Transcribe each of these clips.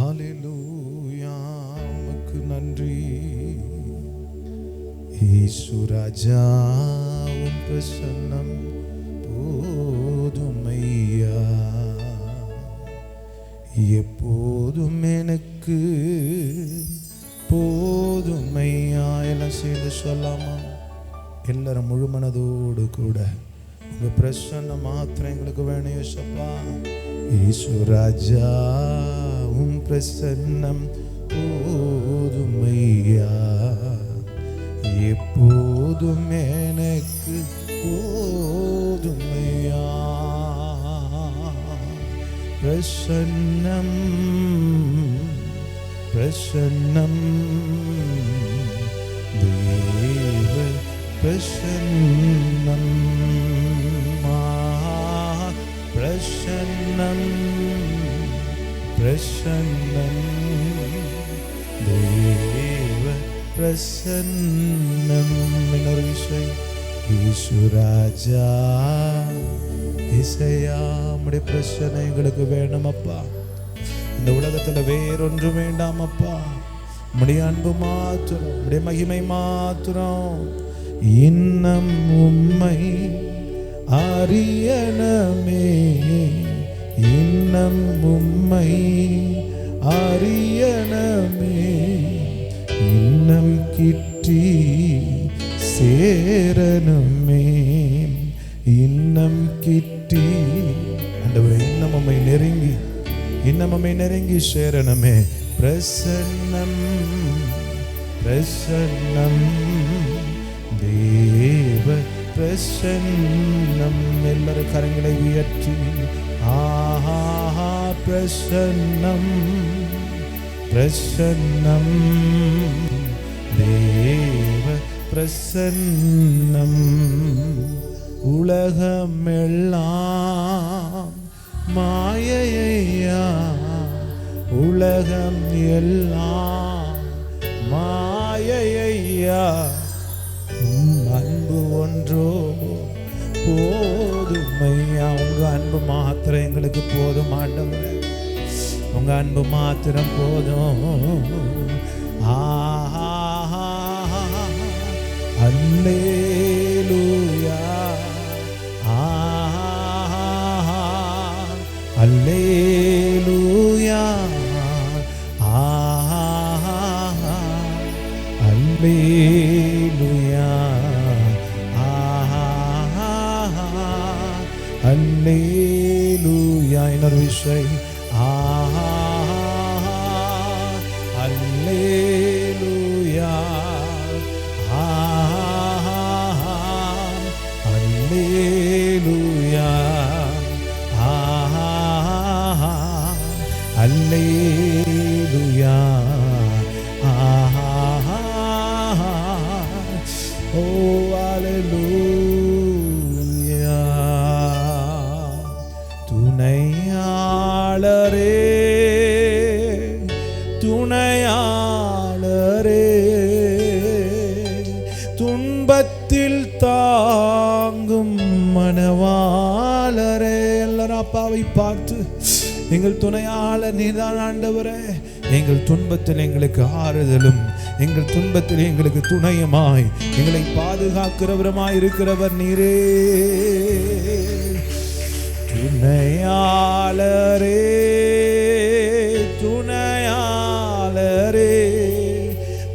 ஹல்லேலூயா, உமக்கு நன்றி இயேசு ராஜா, உம் பிரசன்னம் போதுமையா, எப்போதும் எனக்கு போதுமையா. எல்லாம் சேர்ந்து சொல்லாமா? எல்லாரும் முழு மனதோடு கூட உங்க பிரசன்னம் மாத்திரம் எங்களுக்கு வேணும் யேசப்பா. இயேசு ராஜா, உம் பிரசன்னம் போதுமையா, எப்போதும் எனக்கு போதுமையா. பிரசன்னம் பிரசன்னம் தேவ பிரசன்னம், பிரசன்னம் பிரசன்னம் தேவ பிரசன்னம். இன்னொரு விஷயம், இயேசு ராஜா, இசையா, உம்முடைய பிரசன்னம் எங்களுக்கு வேணும் அப்பா. இந்த உலகத்துல வேறொன்றும் வேண்டாம் அப்பா. உம்முடைய அன்பு மாத்திரம், உம்முடைய மகிமை மாத்திரம். இன்னும் உம்மை அறியணுமே, இன்னும் உம்மை அறியணுமே, இன்னும் கிட்டி சேரணுமே, இன்னும் கிட்டி. ஆண்டவரே, இன்னும் உம்மை நெருங்கி, இன்னும் உம்மை நெருங்கி சேரணுமே. பிரசன்னம் பிரசன்னம் தேவ பிரசன்னம். எல்லாரும் கரங்களை உயர்த்தி ஆஹா, பிரசன்னம் பிரசன்னம் தேவ பிரசன்னம். உலகமெல்லாம் மாயையா, உலகம் எல்லாம் மாயையா, அன்பு ஒன்றோ போதுமையா. உங்க அன்பு மாத்திரம் எங்களுக்கு போதும் ஆண்டவரே, உங்க அன்பு மாத்திரம் போதும். ஆஹா, அல்லேலூயா, ஆஹா, அல்லேலூயா, ஆஹா, அல்லேலூயா, ஆஹா, அல்லேலூயா. இன்னொரு விஷயம், ஆஹா, அல்லேலூயா, ஆஹா, அல்லேலூயா, ஆஹா, அல்லேலூயா, ஆஹா. ஓ அல்லேலூயா. துணையாளரே துணையாளரே, துன்பத்தில் தாங்கும் மனவாளரே. எல்லாரும் அப்பாவை பார்த்து, எங்கள் துணையாளர் நீதான் ஆண்டவரே. எங்கள் துன்பத்தில் எங்களுக்கு ஆறுதலும், எங்கள் துன்பத்தில் எங்களுக்கு துணையுமாய், எங்களை பாதுகாக்கிறவருமாய் இருக்கிறவர் நீரே. துணையாளரே துணையாளரே,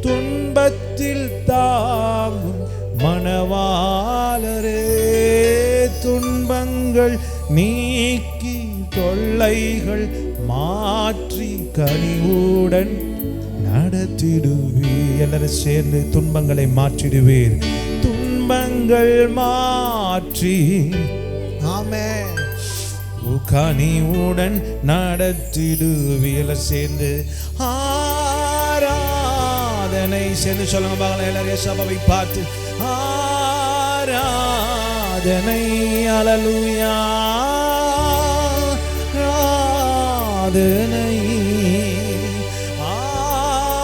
துன்பத்தில் தாங்கும் மனவாளரே. துன்பங்கள் நீக்கி தொல்லைகள் மாற்றி கனிவுடன் நடத்திடுவீர். எல்லாரும் சேர்ந்து துன்பங்களை மாற்றிடுவீர். துன்பங்கள் மாற்றி, ஆமென், கனிவுடன் நடத்திடுவீர். சேர்ந்து ஆராதனை சேர்ந்து சொல்லுங்க பாக்கலாம். எல்லாரும் சபையை பார்த்து ஆராதனை, அல்லேலூயா, ஆராதனை,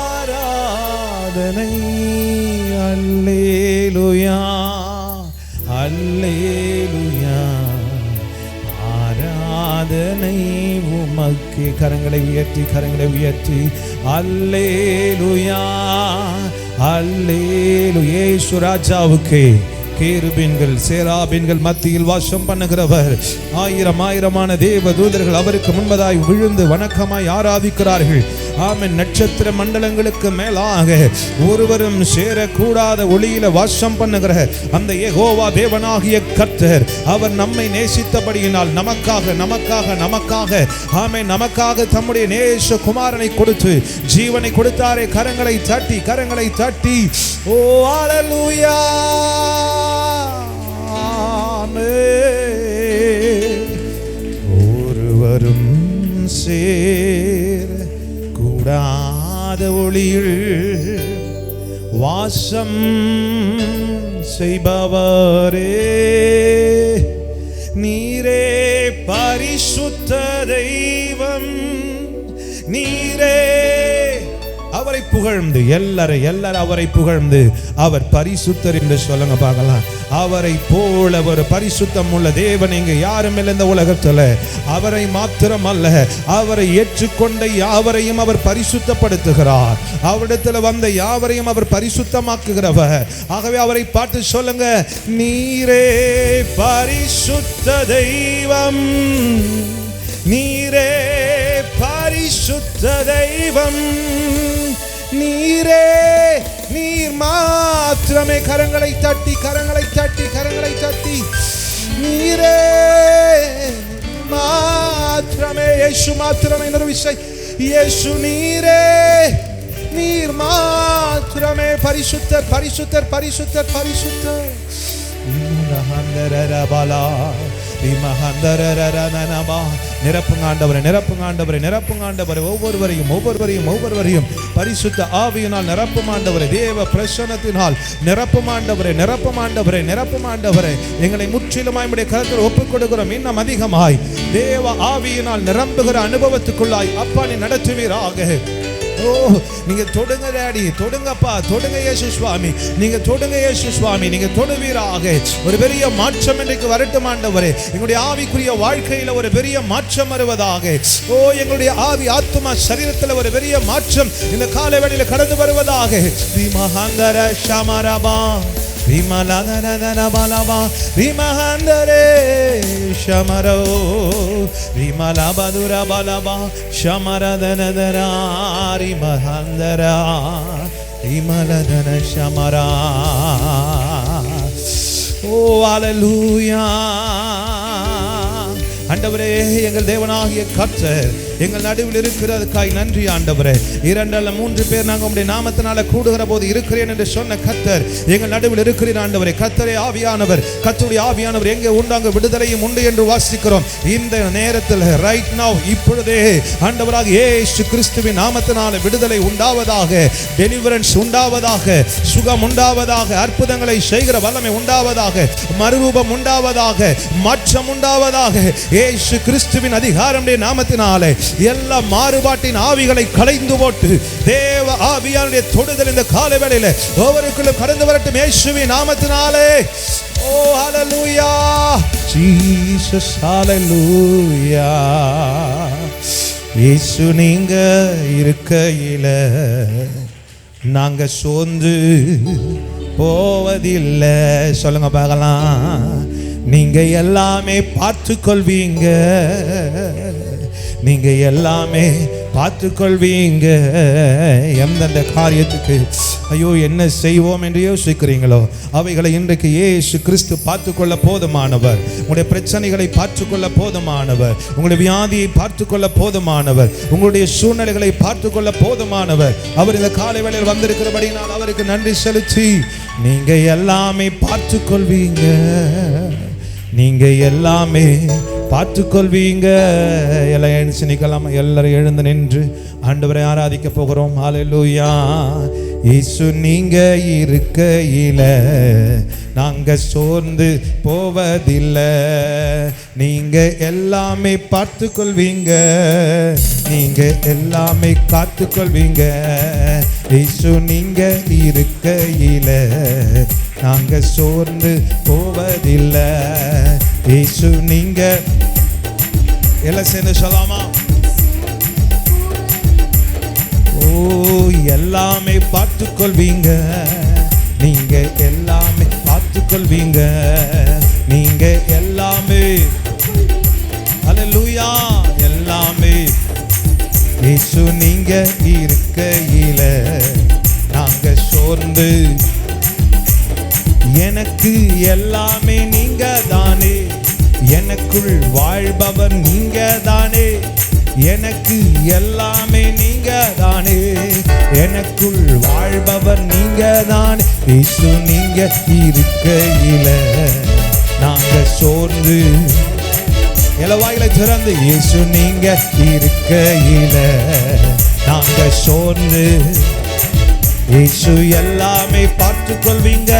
ஆராதனை, அல்லேலூயா, அல்லேலூயா, ஆராதனை உமக்கு உயர்த்தி கரங்களை உயர்த்தி அல்லேலூயா அல்லேலூயா. இயேசு ராஜாவுக்கு கேருபீன்கள் சேராபீன்கள் மத்தியில் வாசம் பண்ணுகிறவர். ஆயிரமான தேவ தூதர்கள் அவருக்கு முன்பதாய் விழுந்து வணக்கமாய் ஆராதிக்கிறார்கள். ஆமென். நட்சத்திர மண்டலங்களுக்கு மேலாக ஒருவரும் சேரக்கூடாத ஒளியில வாசம் பண்ணுகிற அந்த யெகோவா தேவனாகிய கர்த்தர் அவர் நம்மை நேசித்தபடியினால் நமக்காக ஆமென் நமக்காக தம்முடைய நேச குமாரனை கொடுத்து ஜீவனை கொடுத்தாரே. கரங்களை தட்டி ஓ அல்லேலூயா. ஒருவரும் சேர கூடாத ஒளியில் வாசம் செய்பவரே, நீரே பரிசுத்த தெய்வம், நீரே. அவரை புகழ்ந்து எல்லாரும் அவரை புகழ்ந்து அவர் பரிசுத்தர் என்று சொல்லுங்க பார்க்கலாம். அவரை போல ஒரு பரிசுத்தம் உள்ள தேவன் இங்கு யாரும் இல்லை இந்த உலகத்தில். அவரை மாத்திரம் அல்ல, அவரை ஏற்றுக்கொண்ட யாவரையும் அவர் பரிசுத்தப்படுத்துகிறார். அவரிடத்தில் வந்த யாவரையும் அவர் பரிசுத்தமாக்குகிறவர். ஆகவே அவரை பார்த்து சொல்லுங்க, நீரே பரிசுத்த தெய்வம், நீரே பரிசுத்த தெய்வம், நீரே நீர் மாத்திரமே. கரங்களை தட்டி நீரே மாத்திரமே. இயேசு மாத்திரமே. இன்னொரு விஷயம், இயேசு நீரே நீர் மாத்திரமே. பரிசுத்தர் பரிசுத்தர் பரிசுத்தர் பரிசுத்தர். நிரப்புங்காண்டவரே. ஒவ்வொருவரையும் பரிசுத்த ஆவியினால் நிரப்புமாண்டவரே. தேவ பிரசன்னத்தினால் நிரப்புமாண்டவரே. எங்களை முற்றிலுமாய் உம்முடைய கரத்தில் ஒப்புக் கொடுக்கிறோம். இன்னும் அதிகமாய் தேவ ஆவியினால் நிரம்புகிற அனுபவத்துக்குள்ளாய் அப்பா நீ நடத்துவீராக. ஓ, நீங்க தொடுங்க டாடி, தொடுங்கப்பா, தொடுங்க இயேசு சுவாமி, நீங்க தொடுங்க இயேசு சுவாமி, நீங்க தொடுவீராக. ஒரு பெரிய மாற்றம் இன்றைக்கு வரட்டும் ஆண்டவரே. எங்களுடைய ஆவிக்குரிய வாழ்க்கையில ஒரு பெரிய மாற்றம் வருவதாக. ஓ, எங்களுடைய ஆவி ஆத்துமா சரீரத்தில் ஒரு பெரிய மாற்றம் இந்த காலவெளியில கடந்து வருவதாக. விமஹந்தர ஷமரபா விமலதரதரபலபா விமஹந்தரே ஷமரோ விமலபதுரபலபா ஷமரதனதரா ரிமஹந்தரா விமலதன ஷமரா. ஓ அல்லேலூயா. ஆண்டவரே, எங்கள் தேவனாகிய கர்த்தர் எங்கள் நடுவில் இருக்கிறதுக்காய் நன்றி ஆண்டவரே. 2 அல்ல 3 பேர் நாங்கள் உம்முடைய நாமத்தினால கூடுகிற போது இருக்கிறேன் என்று சொன்ன கர்த்தர் எங்கள் நடுவில் இருக்கிறீர் ஆண்டவரே. கர்த்தரே ஆவியானவர், கர்த்தருடைய ஆவியானவர் எங்கே உண்டு அங்கு விடுதலையும் உண்டு என்று வாசிக்கிறோம். இந்த நேரத்தில் ரைட் நவ் இப்பொழுதே ஆண்டவராக இயேசு கிறிஸ்துவின் நாமத்தினால விடுதலை உண்டாவதாக, டெலிவரன்ஸ் உண்டாவதாக, சுகம் உண்டாவதாக, அற்புதங்களை செய்கிற வல்லமை உண்டாவதாக, மறுரூபம் உண்டாவதாக, மாற்றம் உண்டாவதாக. இயேசு கிறிஸ்துவின் அதிகாரமுடைய நாமத்தினாலே எல்லா மாறுபாட்டின் ஆவிகளை களைந்து போட்டு தேவ ஆவியானுடைய தொடுதல் இந்த காலவேளையில ஒவ்வொருவருக்கும் கடந்து வரட்டும் இயேசுவின் நாமத்தினாலே. ஓ ஹalleluya ஜீசஸ் ஹalleluya. இயேசு நீங்க இருக்கையில நாங்க சோர்ந்து போவதில்லை. சொல்லுங்க பார்க்கலாம். நீங்க எல்லாமே பார்த்து கொள்வீங்க, நீங்க எல்லாமே பார்த்து கொள்வீங்க. எந்தெந்த காரியத்துக்கு ஐயோ என்ன செய்வோம் என்று யோசிக்கிறீங்களோ அவைகளை இன்றைக்கு இயேசு கிறிஸ்து பார்த்து கொள்ள போதுமானவர். உங்களுடைய பிரச்சனைகளை பார்த்து கொள்ள போதுமானவர், உங்களுடைய வியாதியை பார்த்து கொள்ள போதுமானவர், உங்களுடைய சூழ்நிலைகளை பார்த்து கொள்ள போதுமானவர். அவர் இந்த காலை வேளையில் வந்திருக்கிறபடி நான் அவருக்கு நன்றி செலுத்தி, நீங்க எல்லாமே பார்த்து கொள்வீங்க, நீங்க எல்லாமே பார்த்து கொள்வீங்க. எல்லாம் எழுந்து நிற்கலாம். எல்லாரும் எழுந்து நின்று ஆண்டவரை ஆராதிக்க போகிறோம். ஹல்லேலூயா. இயேசு நீங்க இருக்கையில நாங்க சோர்ந்து போவதில்லை, நீங்க எல்லாமே பார்த்து கொள்வீங்க, நீங்க எல்லாமே காத்து கொள்வீங்க. இயேசு நீங்க இருக்கையில நாங்க சோர்ந்து போவதில்லை. இயேசு நீங்க எல்லாம் சேர்ந்து சொல்லாமா? எல்லாமே பார்த்துக்கொள்வீங்க, நீங்க எல்லாமே பார்த்துக்கொள்வீங்க, நீங்க எல்லாமே. அல்லேலூயா. எல்லாமே இயேசு நீங்க இருக்கையில நாங்க சோர்ந்து, எனக்கு எல்லாமே நீங்க தானே, எனக்குள் வாழ்பவர் நீங்க தானே, எனக்கு எல்லாமே நீங்க தானே, எனக்குள் வாழ்பவர் நீங்க தானே. இயேசு நீங்க இருக்கையில நாங்க சோர்ந்து, இளவாயில திறந்து, இயேசு நீங்க இருக்கையில நாங்க சோர்ந்து, இயேசு எல்லாமே பார்த்துக்கொள்வீங்க,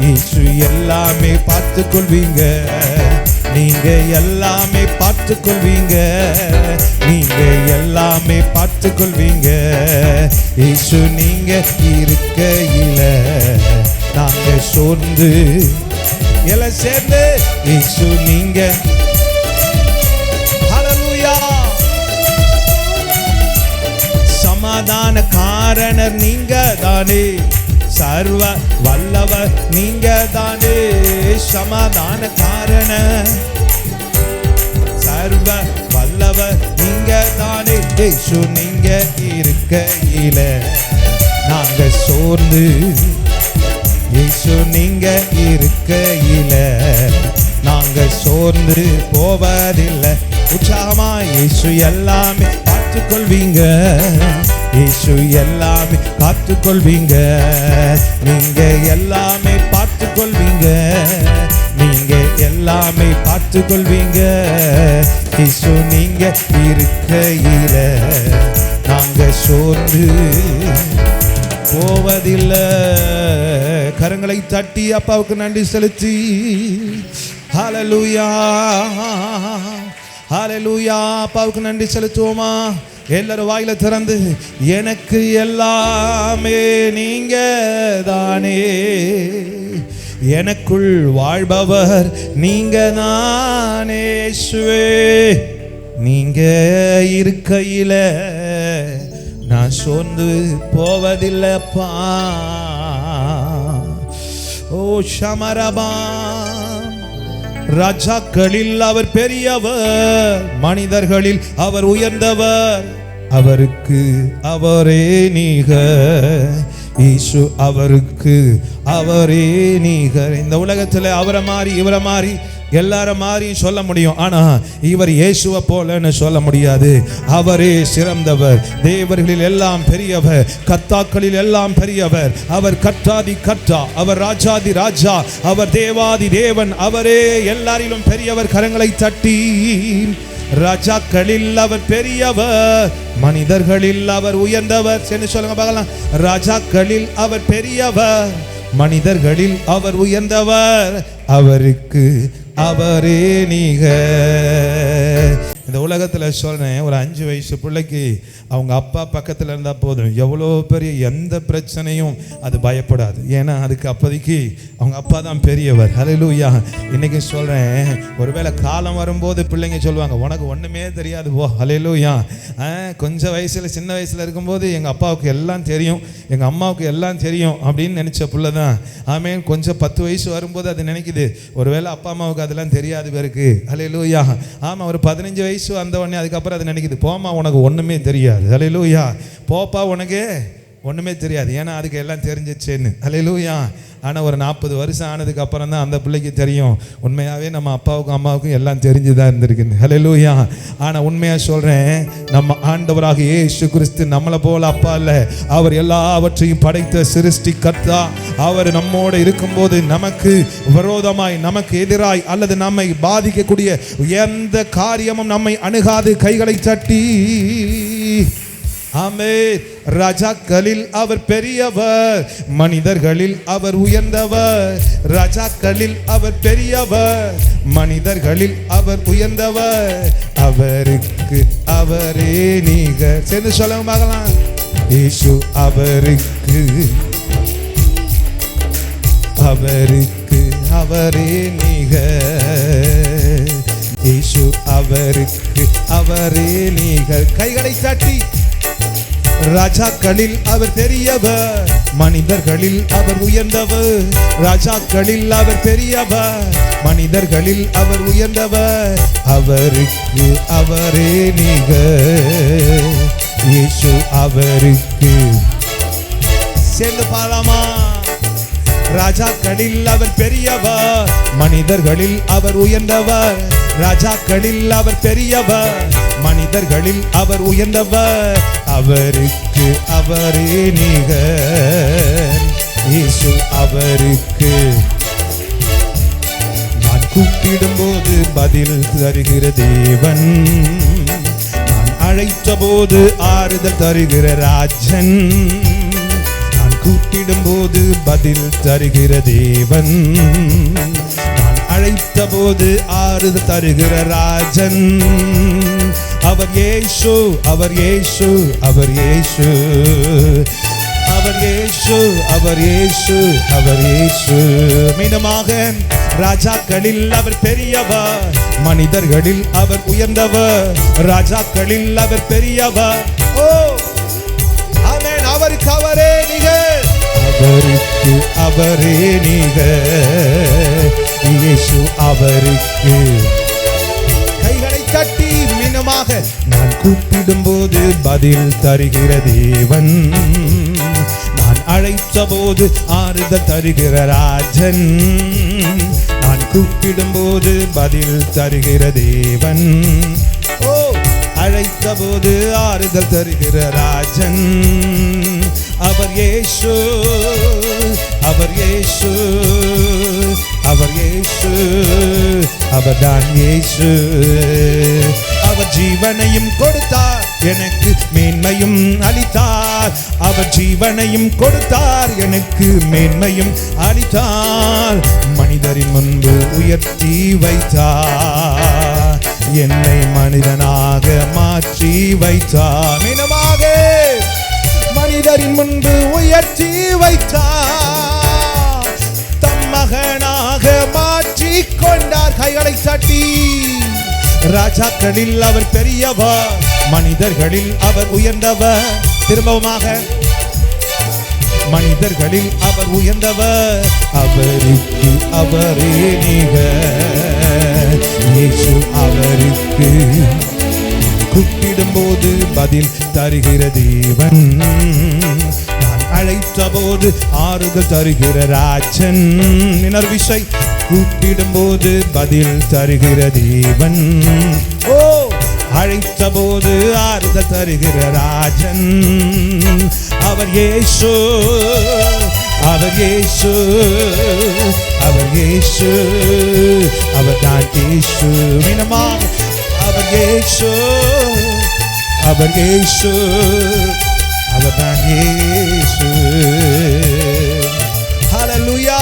இயேசு எல்லாமே பார்த்துக்கொள்வீங்க, நீங்க எல்லாமே பார்த்துக்கொள்வீங்க, நீங்க எல்லாமே பார்த்துக்கொள்வீங்க. இயேசு நீங்க இருக்கையில நாங்க சோர்ந்து, எல்லாம் சேர்ந்து, இயேசு நீங்க. ஹல்லேலூயா. சமாதான காரணர் நீங்க தானே, சர்வ வல்லவர் நீங்க தானே, சமாதான காரணர் சர்வ வல்லவர் நீங்க தானே. இயேசு நீங்க இருக்கையில நாங்க சோர்ந்து, இயேசு நீங்க இருக்கையில நாங்க சோர்ந்து போவதில்லை. உற்சாகமா, இயேசு எல்லாமே பார்த்துக்கொள்வீங்க, இயேசு எல்லாமே காத்துக்கொள்வீங்க, நீங்க எல்லாமே பார்த்துக்கொள்வீங்க, நீங்க எல்லாமே பார்த்துக்கொள்வீங்க. இயேசு நீங்க இருக்கையில நாங்க சோர்ந்து போவதில்லை. கரங்களை தட்டி அப்பாவுக்கு நன்றி செலுத்தி, ஹல்லேலூயா, ஹல்லேலூயா. அப்பாவுக்கு நன்றி செலுத்துவோமா? எல்லாரும் வாயில திறந்து, எனக்கு எல்லாமே நீங்க தானே, எனக்குள் வாழ்பவர் நீங்க தானே. இயேசுவே நீங்க இருக்கையில நான் சோர்ந்து போவதில்லைப்பா. ஓ ஷமரபா. ராஜாக்களில் அவர் பெரியவர், மனிதர்களில் அவர் உயர்ந்தவர், அவருக்கு அவரே நிகர். இயேசு அவருக்கு அவரே நிகர். இந்த உலகத்தில் அவரை மாறி இவரை மாறி எல்லாரும் மாறி சொல்ல முடியும், ஆனா இவர் இயேசுவை போலன்னு சொல்ல முடியாது. அவரே சிறந்தவர், தேவர்களில் எல்லாம் பெரியவர், கர்த்தாக்களில் எல்லாம் பெரியவர். அவர் கர்த்தாதி கர்த்தா, அவர் ராஜாதி ராஜா, அவர் தேவாதி தேவன், அவரே எல்லாரிலும் பெரியவர். கரங்களை தட்டி, ராஜாக்களில் அவர் பெரியவர், மனிதர்களில் அவர் உயர்ந்தவர். சரி சொல்லுங்க பார்க்கலாம். ராஜாக்களில் அவர் பெரியவர், மனிதர்களில் அவர் உயர்ந்தவர், அவருக்கு அவரே நிகர். இந்த உலகத்தில் சொல்றேன், ஒரு 5 வயசு பிள்ளைக்கு அவங்க அப்பா பக்கத்தில் இருந்தால் போதும், எவ்வளோ பெரிய எந்த பிரச்சனையும் அது பயப்படாது. ஏன்னா அதுக்கு அப்போதைக்கு அவங்க அப்பா தான் பெரியவர். ஹல்லேலூயா. இன்னைக்கு சொல்கிறேன், ஒருவேளை காலம் வரும்போது பிள்ளைங்க சொல்லுவாங்க, உனக்கு ஒன்றுமே தெரியாது போ. ஹல்லேலூயா. கொஞ்சம் வயசில் சின்ன வயசில் இருக்கும்போது எங்கள் அப்பாவுக்கு எல்லாம் தெரியும், எங்கள் அம்மாவுக்கு எல்லாம் தெரியும் அப்படின்னு நினச்ச பிள்ளை தான். ஆமேன். கொஞ்சம் 10 வயசு வரும்போது அது நினைக்குது, ஒருவேளை அப்பா அம்மாவுக்கு அதெல்லாம் தெரியாது பேருக்கு. ஹல்லேலூயா. ஆமாம். ஒரு 15 வயசு வந்த உடனே அதுக்கப்புறம் அது நினைக்குது, போமா உனக்கு ஒன்றுமே தெரியாது. ஹல்லேலூயா. போப்பா உனக்கு ஒன்றுமே தெரியாது, ஏன்னா அதுக்கு எல்லாம் தெரிஞ்சிச்சேன்னு. ஹல்லேலூயா. ஆனால் ஒரு 40 வருஷம் ஆனதுக்கு அப்புறம் தான் அந்த பிள்ளைக்கு தெரியும், உண்மையாகவே நம்ம அப்பாவுக்கும் அம்மாவுக்கும் எல்லாம் தெரிஞ்சுதான் இருந்திருக்குன்னு. ஹல்லேலூயா. ஆனால் உண்மையாக சொல்கிறேன், நம்ம ஆண்டவராக இயேசு கிறிஸ்து நம்மளை போல அப்பா இல்லை, அவர் எல்லாவற்றையும் படைத்த சிருஷ்டி கர்த்தா. அவர் நம்மோடு இருக்கும்போது நமக்கு விரோதமாய், நமக்கு எதிராய் அல்லது நம்மை பாதிக்கக்கூடிய எந்த காரியமும் நம்மை அணுகாது. கைகளை தட்டி, ஆமென். ராஜாக்களில் அவர் பெரியவர், மனிதர்களில் அவர் உயர்ந்தவர். ராஜாக்களில் அவர் பெரியவர், மனிதர்களில் அவர் உயர்ந்தவர், அவருக்கு அவரே நிகர். சேர்ந்து சொல்ல பார்க்கலாம். இயேசு அவருக்கு அவருக்கு அவரே நிகர். இயேசு அவருக்கு அவரே நிகர். கைகளை தட்டி, ராஜாக்களில் அவர் பெரியவர், மனிதர்களில் அவர் உயர்ந்தவர். ராஜாக்களில் அவர் பெரியவர், மனிதர்களில் அவர் உயர்ந்தவர். அவருக்கு அவரே நிகர், இயேசு அவருக்கு. சேர்ந்து பாடலாமா? ராஜாக்களில் அவர் பெரியவர், மனிதர்களில் அவர் உயர்ந்தவர். ராஜாக்களில் அவர் பெரியவர், மனிதர்களில் அவர் உயர்ந்தவர். அவருக்கு அவரே நிகர், இயேசு அவருக்கு. நான் கூப்பிடும் போது பதில் தருகிற தேவன், நான் அழைத்த போது ஆறுதல் தருகிற ராஜன். கூப்பிடும் போது பதில் தருகிற தேவன், நான் அழைத்த போது ஆறுதல் தருகிற ராஜன். அவர் இயேசு, அவர் இயேசு, அவர் இயேசு, அவர் இயேசு, அவர் இயேசு, அவர் இயேசு. மீண்டுமாக, ராஜாக்களில் அவர் பெரியவர், மனிதர்களில் அவர் உயர்ந்தவர். ராஜாக்களில் அவர் பெரியவர், ஓ ஆமென். அவருக்கு அவரே நிகர், அவருக்கு அவரே நிகர், இயேசு அவருக்கு. கைகளை தட்டி மீண்டுமாக, நான் கூப்பிடும் போது பதில் தருகிற தேவன், நான் அழைத்த போது ஆறுதல் தருகிற ராஜன். நான் கூப்பிடும் போது பதில் தருகிற தேவன், ஓ அழைத்த போது ஆறுதல் தருகிற ராஜன். அவர் இயேசு, அவர் இயேசு, அவர் இயேசு, அவர்தான் இயேசு. அவர் ஜீவனையும் கொடுத்தார், எனக்கு மேன்மையும் அளித்தார். அவர் ஜீவனையும் கொடுத்தார், எனக்கு மேன்மையும் அளித்தார். மனிதரின் முன்பு உயர்த்தி வைத்தார், என்னை மனிதனாக மாற்றி வைத்தார். மீனமாக, மனிதரின் முன்பு உயர்த்தி வைத்தார், தம் மகனாக மாற்றி கொண்டார். கைகளை தட்டி, ராஜாக்களில் அவர் பெரியவர், மனிதர்களில் அவர் உயர்ந்தவர். திரும்பவுமாக, மனிதர்களில் அவர் உயர்ந்தவர். அவருக்கு அவரே நிகர், இயேசு அவருக்கு. கூப்பிடும் போது பதில் தருகிற தேவன், நான் அழைத்த போது ஆறுதல் தருகிற ராஜன். இன்னொரு விசை, கூப்பிடும் போது பதில் தருகிற தேவன், ஓ அழைத்த போது ஆறுதல் தருகிற ராஜன். அவர் இயேசு, அவர் இயேசு, அவர் இயேசு, அவர்தான் இயேசு. மீனமாக, அவர் இயேசு, அவர் இயேசு, அவர்தான் இயேசு. ஹல்லேலூயா.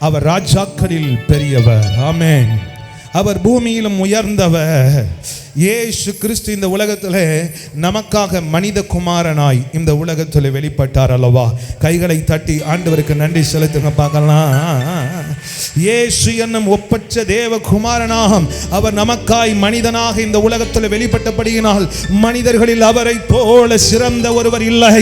அவர் ராஜாக்களில் பெரியவர், ஆமென். அவர் பூமியிலும் உயர்ந்தவர். இயேசு கிறிஸ்து இந்த உலகத்திலே நமக்காக மனித குமாரனாய் இந்த உலகத்தில் வெளிப்பட்டார் அல்லவா? கைகளை தட்டி ஆண்டவருக்கு நன்றி செலுத்துங்க பார்க்கலாம். இயேசு என்னும் ஒப்பற்ற தேவ குமாரனாம் அவர் நமக்காய் மனிதனாக இந்த உலகத்தில் வெளிப்பட்டபடியினால் மனிதர்களில் அவரை போல சிறந்த ஒருவர் இல்லை.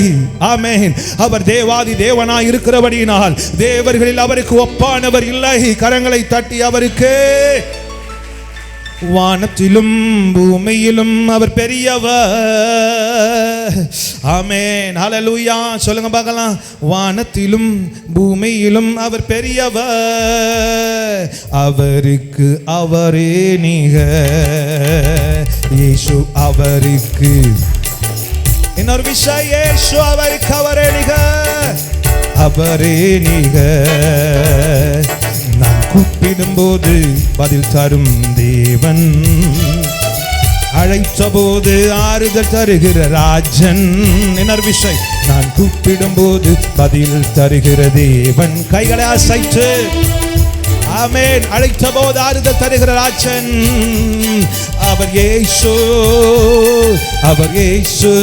ஆமென். அவர் தேவாதி தேவனாய் இருக்கிறபடியினால் தேவர்களில் அவருக்கு ஒப்பானவர் இல்லை. கரங்களை தட்டி அவருக்கு. வானத்திலும் பூமியிலும் அவர் பெரியவர். ஆமென். ஹல்லேலூயா. சொல்லுங்க பார்க்கலாம். வானத்திலும் பூமியிலும் அவர் பெரியவர். அவருக்கு அவரே நிகர், இயேசு அவருக்கு. இன்னொரு விஷயம், இயேசு அவருக்கு அவரே நிகர், அவரே நிகர். நான் கூப்பிடும் போது பதில் தரும் தேவன், அழைத்த போது ஆறுதல் தருகிற ராஜன். இன்னொரு விஷயம், நான் கூப்பிடும் போது பதில் தருகிற தேவன். கைகளை அசைத்து ஆமென். அழைத்த போது ஆறுதல் தருகிற ராஜன். அவர் இயேசு, அவர் இயேசு,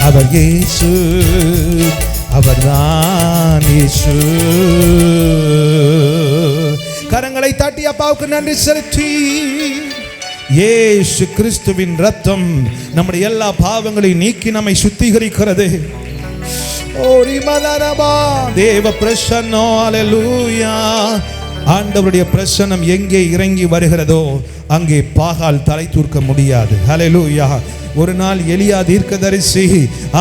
அவர் இயேசு, அவர்தான் இயேசு. கரங்களை தட்டி அப்பாவுக்கு நன்றி செலுத்தி இயேசு கிறிஸ்துவின் ரத்தம் நம்முடைய எல்லா பாவங்களையும் நீக்கி நம்மை சுத்திகரிக்கிறது. தேவ பிரசன்னம், அல்லேலூயா. ஆண்டவருடைய பிரசன்னம் எங்கே இறங்கி வருகிறதோ அங்கே பாகால் தலை தூர்க்க முடியாது. அல்லேலூயா. ஒரு நாள் எலியா தீர்க்கதரிசி,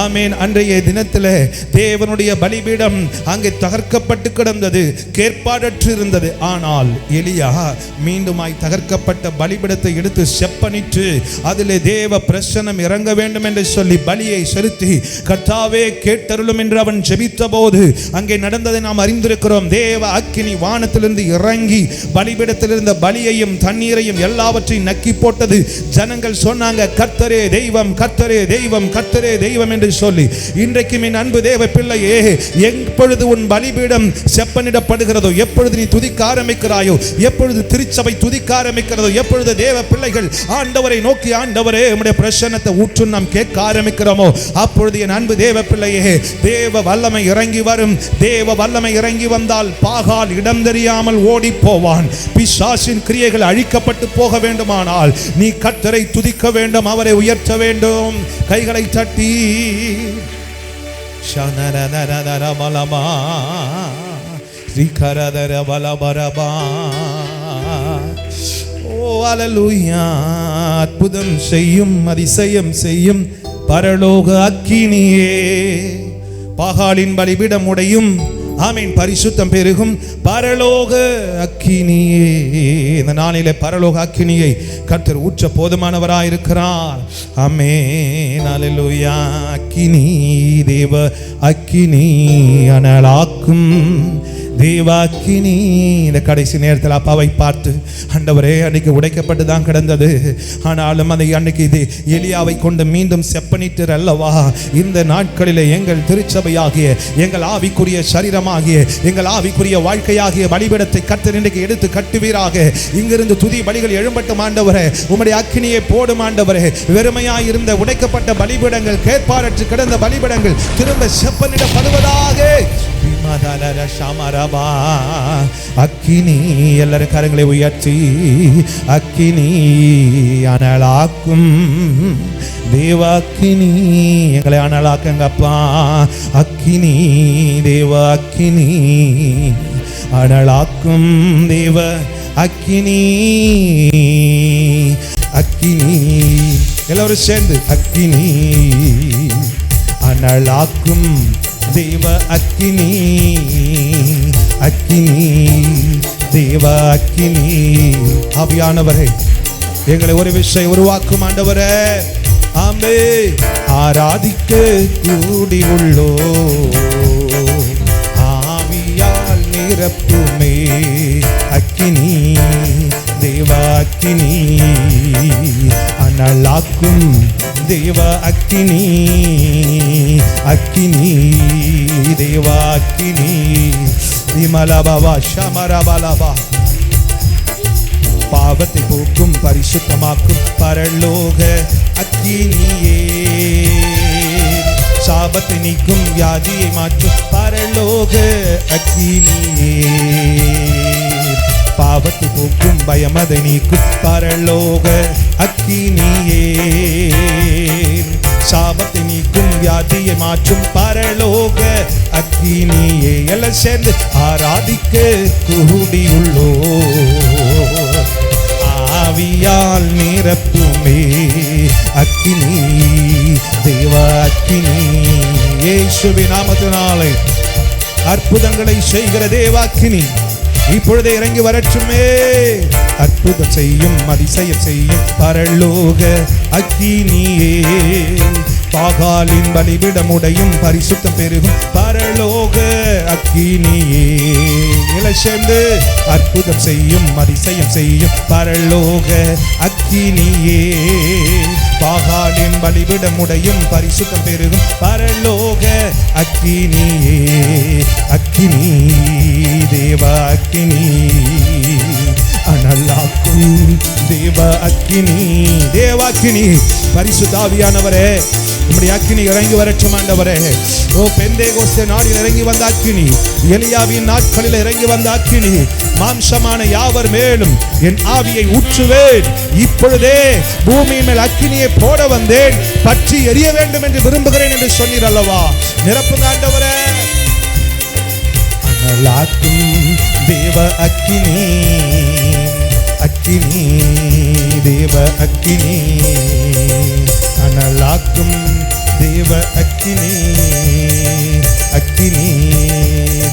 ஆமேன், அன்றைய தினத்தில் தேவனுடைய பலிபீடம் அங்கே தகர்க்கப்பட்டு கிடந்தது, கேட்பாடற்று இருந்தது. ஆனால் எலியா மீண்டுமாய் தகர்க்கப்பட்ட பலிபீடத்தை எடுத்து செப்பனிட்டு அதிலே தேவ பிரசன்னம் இறங்க வேண்டும் என்று சொல்லி பலியை செலுத்தி, கர்த்தாவே கேட்டருளும் என்று அவன் ஜெபித்த போது அங்கே நடந்ததை நாம் அறிந்திருக்கிறோம். தேவ அக்கினி வானத்திலிருந்து இறங்கி பலிபீடத்தில் இருந்த பலியையும் தண்ணீரையும் எல்லாவற்றையும் நக்கி போட்டது. ஜனங்கள் சொன்னாங்க, கர்த்தரே தெய்வம், கர்த்தரே தெய்வம், கர்த்தரே தெய்வம் என்று சொல்லி. இன்றைக்கு என் அன்பு தேவ பிள்ளையே, எப்பொழுது உன் பலிபீடம் செப்பனிடப்படுகிறதோ, எப்பொழுது நீ துதிக்க ஆரம்பிக்கிறாயோ, எப்பொழுது திருச்சபை துதிக்க ஆரம்பிக்கிறதோ, எப்பொழுது தேவ பிள்ளைகள் ஆண்டவரை நோக்கி ஆண்டவரே உம்முடைய பிரசன்னத்தை ஊற்று நாம் கேட்க ஆரம்பிக்கிறோமோ, அப்பொழுது என் அன்பு தேவ பிள்ளையே, தேவ வல்லமை இறங்கி வரும். தேவ வல்லமை இறங்கி வந்தால் பாகால் இடம் தெரியாமல் ஓடி போவான். பிசாசின் கிரியைகள் அழிக்கப்பட்டு போக வேண்டுமானால் நீ கர்த்தரை துதிக்க வேண்டும், அவரை உயர்த்த வேண்டும். கைகளை தட்டி அற்புதம் செய்யும், அதிசயம் செய்யும் பரலோக அக்கினியே, பாகாலின் பலிபீடம் உடையும், ஆமீன், பரிசுத்தம் பெருகும் பரலோக அக்கினியே. இந்த நாளிலே பரலோக அக்கினியை கர்த்தர் ஊற்ற போதுமானவராயிருக்கிறார். ஆமென், அல்லேலூயா. அக்கினி, தேவ அக்கினி அனலாக்கும் தேவாக்கினி. இந்த கடைசி நேரத்தில் அப்பாவை பார்த்து, ஆண்டவரே அன்னைக்கு உடைக்கப்பட்டு தான் கிடந்தது, ஆனாலும் அதை அன்னைக்கு இது எலியாவை கொண்டு மீண்டும் செப்பனிட்டு அல்லவா, இந்த நாட்களிலே எங்கள் திருச்சபையாகிய, எங்கள் ஆவிக்குரிய சரீரமாகிய, எங்கள் ஆவிக்குரிய வாழ்க்கையாகிய பலிபீடத்தை கர்த்தர் இன்றைக்கு எடுத்து கட்டுவீராக. இங்கிருந்து துதி பலிகள் எழும்பட்டும் ஆண்டவரே, உம்முடைய அக்கினியை போடும் ஆண்டவரே. வெறுமையாய் இருந்த உடைக்கப்பட்ட பலிபீடங்கள், கேட்பாரற்று கிடந்த பலிபீடங்கள் திரும்ப செப்பனிடப்படுவதாக. அக்கினி, எல்லாரும் கரங்களை உயர்த்தி, அக்கினி அனலாக்கும் தேவ அக்கினி, எங்களை அனலாக்குங்கப்பா. அக்கினி, தேவ அக்கினி அனலாக்கும் தேவ அக்கினி. அக்கினி, எல்லாரும் சேர்ந்து, அக்கினி அனலாக்கும் தேவ அக்கினி, அக்கினி தேவ அக்கினி. ஆவியானவரே, எங்களை ஒரு விஷயம் உருவாக்கும் ஆண்டவரே. ஆமே, ஆராதிக்க கூடி உள்ளோ, ஆவியால் நிரப்புமே. அக்கினி, தேவ அக்கினி அனலாக்கும் தேவ அக்கினி. அக்கினி, தேவ அக்கினி. விமலபவா ஷமரபலபா. பாவத்தை போக்கும், பரிசுத்தமாக்கும் பரலோக அக்கினியே. சாபத்தை நீக்கும், வியாதியை மாற்றும் பரலோக அக்கினியே. பாவத்தை போக்கும், பயமதை நீக்கும் பரலோக அக்கினியே. சாபத்தை நீக்கும், வியாதியை மாற்றும் பரலோக அக்கினியே. எல்லாம் சேர்ந்து ஆராதிக்க கூடியுள்ளோ, ஆவியால் நிரப்புமே. அக்கினி, தேவ அக்கினி. இயேசுவின் நாமத்தினாலே அற்புதங்களை செய்கிற தேவாக்கினி இப்பொழுதே இறங்கி வரட்டுமே. அற்புதம் செய்யும், அதிசயம் செய்யும் பரலோக அக்கினியே. பாகாலின் பலிபீடம் உடையும், பரிசுத்தம் பெருகும் பரலோக அக்கினியே. சேர்ந்து அற்புதம் செய்யும், அதிசயம் செய்யும் பரலோக அக்கினியே. பாகாலின் பலிபீடம் உடையும், பரிசுத்தம் பெருகும் பரலோக அக்கினியே. அக்கினி, தேவ அக்கினி அனலாக்கும் தேவ அக்கினி. தேவாக்கினி, பரிசுத்த ஆவியானவரே, நம்முடைய அக்கினி இறங்கி வரட்டும் ஆண்டவரே. ஓ பெந்தேகோஸ்தே நாளில் இறங்கி வந்த அக்கினி, எலியாவின் நாட்களில் இறங்கி வந்த அக்கினி, மாம்சமான யாவர் மேலும் என் ஆவியை ஊற்றுவேன். இப்பொழுதே பூமியின் மேல் அக்கினியை போட வந்தேன், பற்றி எரிய வேண்டும் என்று விரும்புகிறேன் என்று சொன்னீர் அல்லவா? நிரப்புங்க ஆண்டவரே. அனலாக்கும் தேவ அக்கினி, அக்கினி தேவ அக்கினி, அனலாக்கும் தேவ அக்கினி, அக்கினி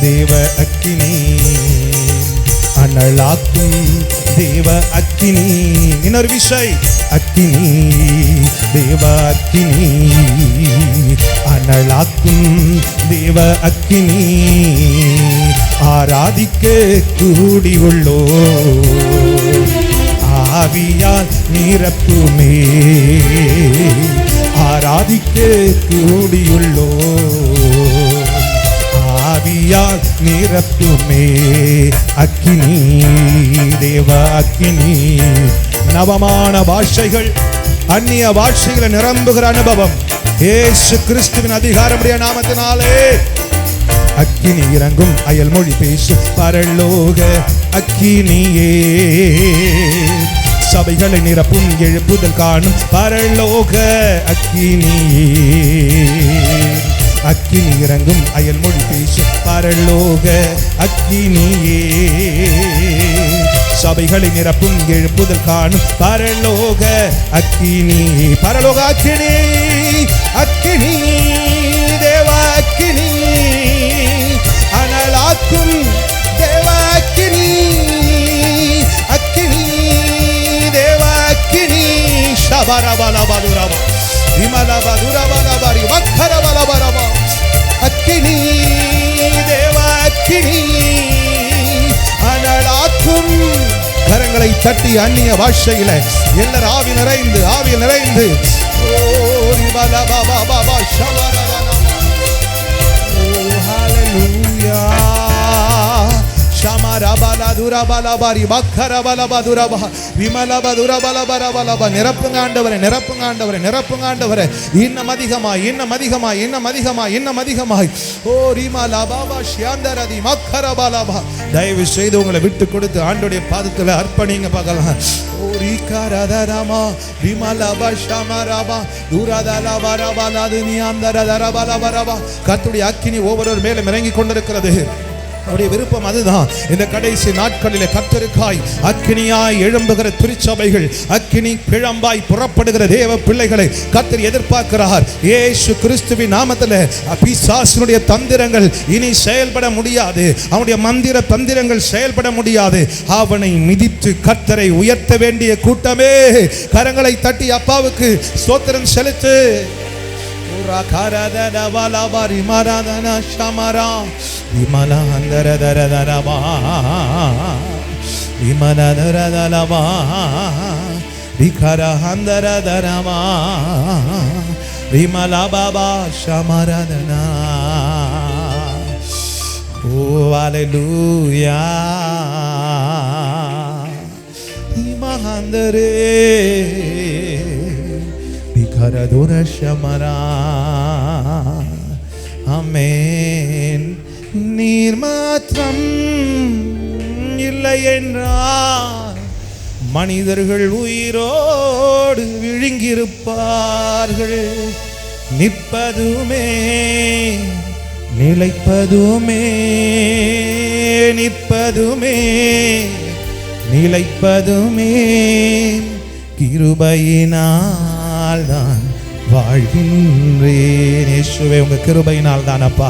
தேவ அக்கினி, அனலாக்கும் தேவ அக்கினி. இன்னொரு விஷயம், அக்கினி தேவ அக்கினி, அனலாக்கும் தேவ அக்கினி. ஆராதிக்க கூடி உள்ளோ, ஆவியால் நிரப்புமே. ஆராதிக்க கூடியுள்ளோ, ஆவியால் நிரப்புமே. அக்கினி தேவ அக்கினி. நவமான பாஷைகள், அந்நிய பாஷைகளை நிரம்புகிற அனுபவம் இயேசு கிறிஸ்துவின் அதிகாரமுடைய நாமத்தினாலே. அக்கினி இறங்கும், அயல் மொழி பேசும் பரலோக அக்கினியே. சபைகளை நிரப்பும், எழுப்புதல் காணும் பரலோக அக்கினியே. அக்கினி இறங்கும், அயல் மொழி பேசும் பரலோக அக்கினியே. சபைகளை நிரப்பும், எழுப்புதல் காணும் பரலோக அக்கினி. பரலோக அக்கினி, அக்கினி தேவ அக்கினி, அனலாக்கும் தேவ அக்கினி, அக்கினி தேவ அக்கினி. ஷபரபலபதுரப விமலபதுரபலபரி வக்கரபலபரப. அக்கினி தேவ அக்கினி, அனலாக்கும். கரங்களை தட்டி அந்நிய பாஷையில எல்லாரும் ஆவி நிறைந்து, ஆவியில் நிறைந்து. ஓ ரிபலபபபப ஷபரபலப. ஓ ஹalleluya. நிரப்புங்க ஆண்டவரே, நிரப்புங்க ஆண்டவரே, நிரப்புங்க ஆண்டவரே. இன்னும் அதிகமாய், இன்னும் அதிகமாய், இன்னும் அதிகமாய், இன்னும் அதிகமாய். ஓ ரிமலா பாபா ஷியாந்தரதி மக்கரபலபா. தயவு செய்து உங்களை விட்டு கொடுத்து ஆண்டோடைய பாதத்தில் அர்ப்பணிங்க பார்க்கலாம். ஓ ரிகரதரமா ரிமலபா ஷமரபா துரதலபரபலது நியாந்தரதரபலபரபா. கர்த்தருடைய அக்கினி ஒவ்வொரு மேலும் இறங்கி கொண்டிருக்கிறது. அவருடைய விருப்பம் அதுதான். இந்த கடைசி நாட்களிலே கர்த்தருக்காய் அக்கினியாய் எழும்புகிற திருச்சபைகள், அக்கினி பிழம்பாய் புறப்படுகிற தேவ பிள்ளைகளை கர்த்தர் எதிர்பார்க்கிறார். இயேசு கிறிஸ்துவின் நாமத்தில் பிசாசினுடைய தந்திரங்கள் இனி செயல்பட முடியாது. அவனுடைய மந்திர தந்திரங்கள் செயல்பட முடியாது. அவனை மிதித்து கர்த்தரை உயர்த்த வேண்டிய கூட்டமே, கரங்களை தட்டி அப்பாவுக்கு ஸ்தோத்திரம் செலுத்து. Oh, hallelujah. Imahandare Dikaradura Shamara. Amen. நீர்மாத்திரம் இல்லை என்றால் மனிதர்கள் உயிரோடு விழுங்கியிருப்பார்கள். நிற்பதுமே நிலைப்பதுமே, நிற்பதுமே நிலைப்பதுமே கிருபையினால் தான் வாழ்கின்றேன். இயேசுவே, உங்க கிருபையினால் தான் அப்பா,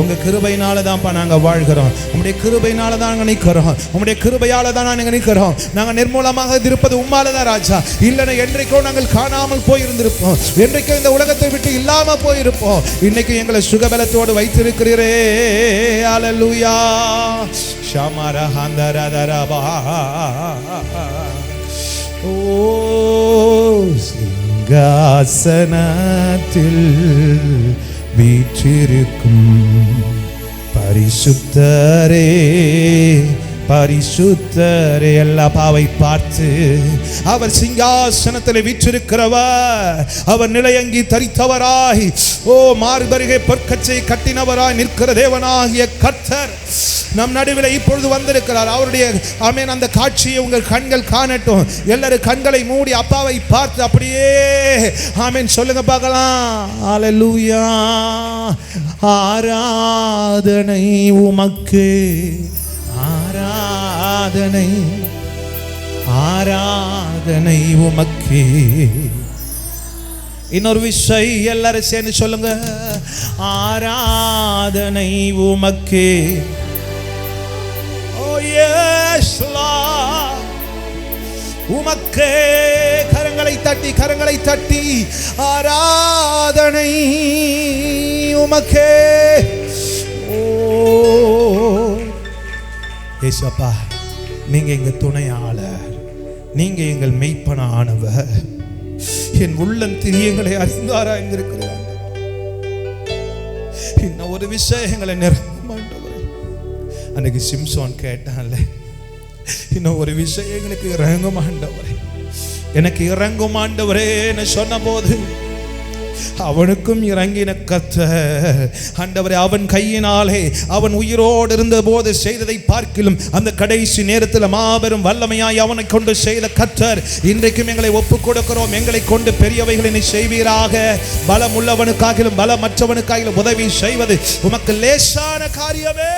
உங்க கிருபையினால தான்ப்பா நாங்க வாழ்கிறோம். உங்களுடைய கிருபையினால தான் நாங்க நிற்கிறோம். உங்களுடைய கிருபையால தான் நாங்க நிற்கிறோம். நாங்க நிர்மூலமாக இருப்பது உம்மால தான் ராஜா. இல்லைன்னா என்றைக்கோ நாங்கள் காணாமல் போயிருந்திருப்போம். என்றைக்கோ இந்த உலகத்தை விட்டு இல்லாம போயிருப்போம். இன்னைக்கு எங்களை சுகபலத்தோடு வைத்திருக்கிறீரே. ஹல்லேலூயா. ஷமரஹந்தரதரபா. ஓ சிங்காசனத்தில் வீற்றிருக்கும் பரிசுத்தரே, பரிசுத்தரே அல்லாஹ்வை பார்த்து, அவர் சிங்காசனத்தில் வீற்றிருக்கிறவர், அவர் நிலையங்கி தரித்தவராய், ஓ மார்பருகே பொற்கச்சை கட்டினவராய் நிற்கிற தேவனாகிய கர்த்தர் நம் நடுவில் இப்பொழுது வந்திருக்கிறார். அவருடைய ஆமென் அந்த காட்சியை உங்கள் கண்கள் காணட்டும். எல்லாரும் கண்களை மூடி அப்பாவை பார்த்து அப்படியே ஆமென் சொல்லுங்க பார்க்கலாம். ஹல்லேலூயா. ஆராதனை உமக்கே, ஆராதனை, ஆராதனை உமக்கே. இன்னொரு விஷயம் எல்லாரும் சேர்ந்து சொல்லுங்க. ஆராதனை உமக்கே. ஓ எஸ் லார்ட், உமக்கே. கரங்களை தட்டி, கரங்களை தட்டி, ஆராதனை உமக்கே. ஓ ஏசப்பா, நீங்க எங்க துணையாளர், நீங்க எங்கள் மெய்ப்பனானவர். என் உள்ளம் திரியங்களை அறிந்தாராய்ந்திருக்கிறார். இன்னும் ஒரு விஷயம் எங்களை நிரப்பும் ஆண்டவரே. அன்னைக்கு சிம்சோன் கேட்டான்ல, இன்னும் ஒரு விஷயம் எங்களுக்கு இறங்கும் ஆண்டவரே, எனக்கு இறங்கும் ஆண்டவரே சொன்ன போது அவனுக்கும் இறங்கின கர்த்தர் ஆண்டவரே. அவன் கையினாலே அவன் உயிரோடு இருந்த போது செய்ததை பார்க்கிலும் அந்த கடைசி நேரத்தில் மாபெரும் வல்லமையாய் அவனை கொண்டு செய்த கர்த்தர் இன்றைக்கும் எங்களை ஒப்புக் கொடுக்கிறோம். எங்களை கொண்டு பெரியவைகளை நீ செய்வீராக. பலம் உள்ளவனுக்காகிலும் பலமற்றவனுக்காகிலும் உதவி செய்வது உமக்கு லேசான காரியமே.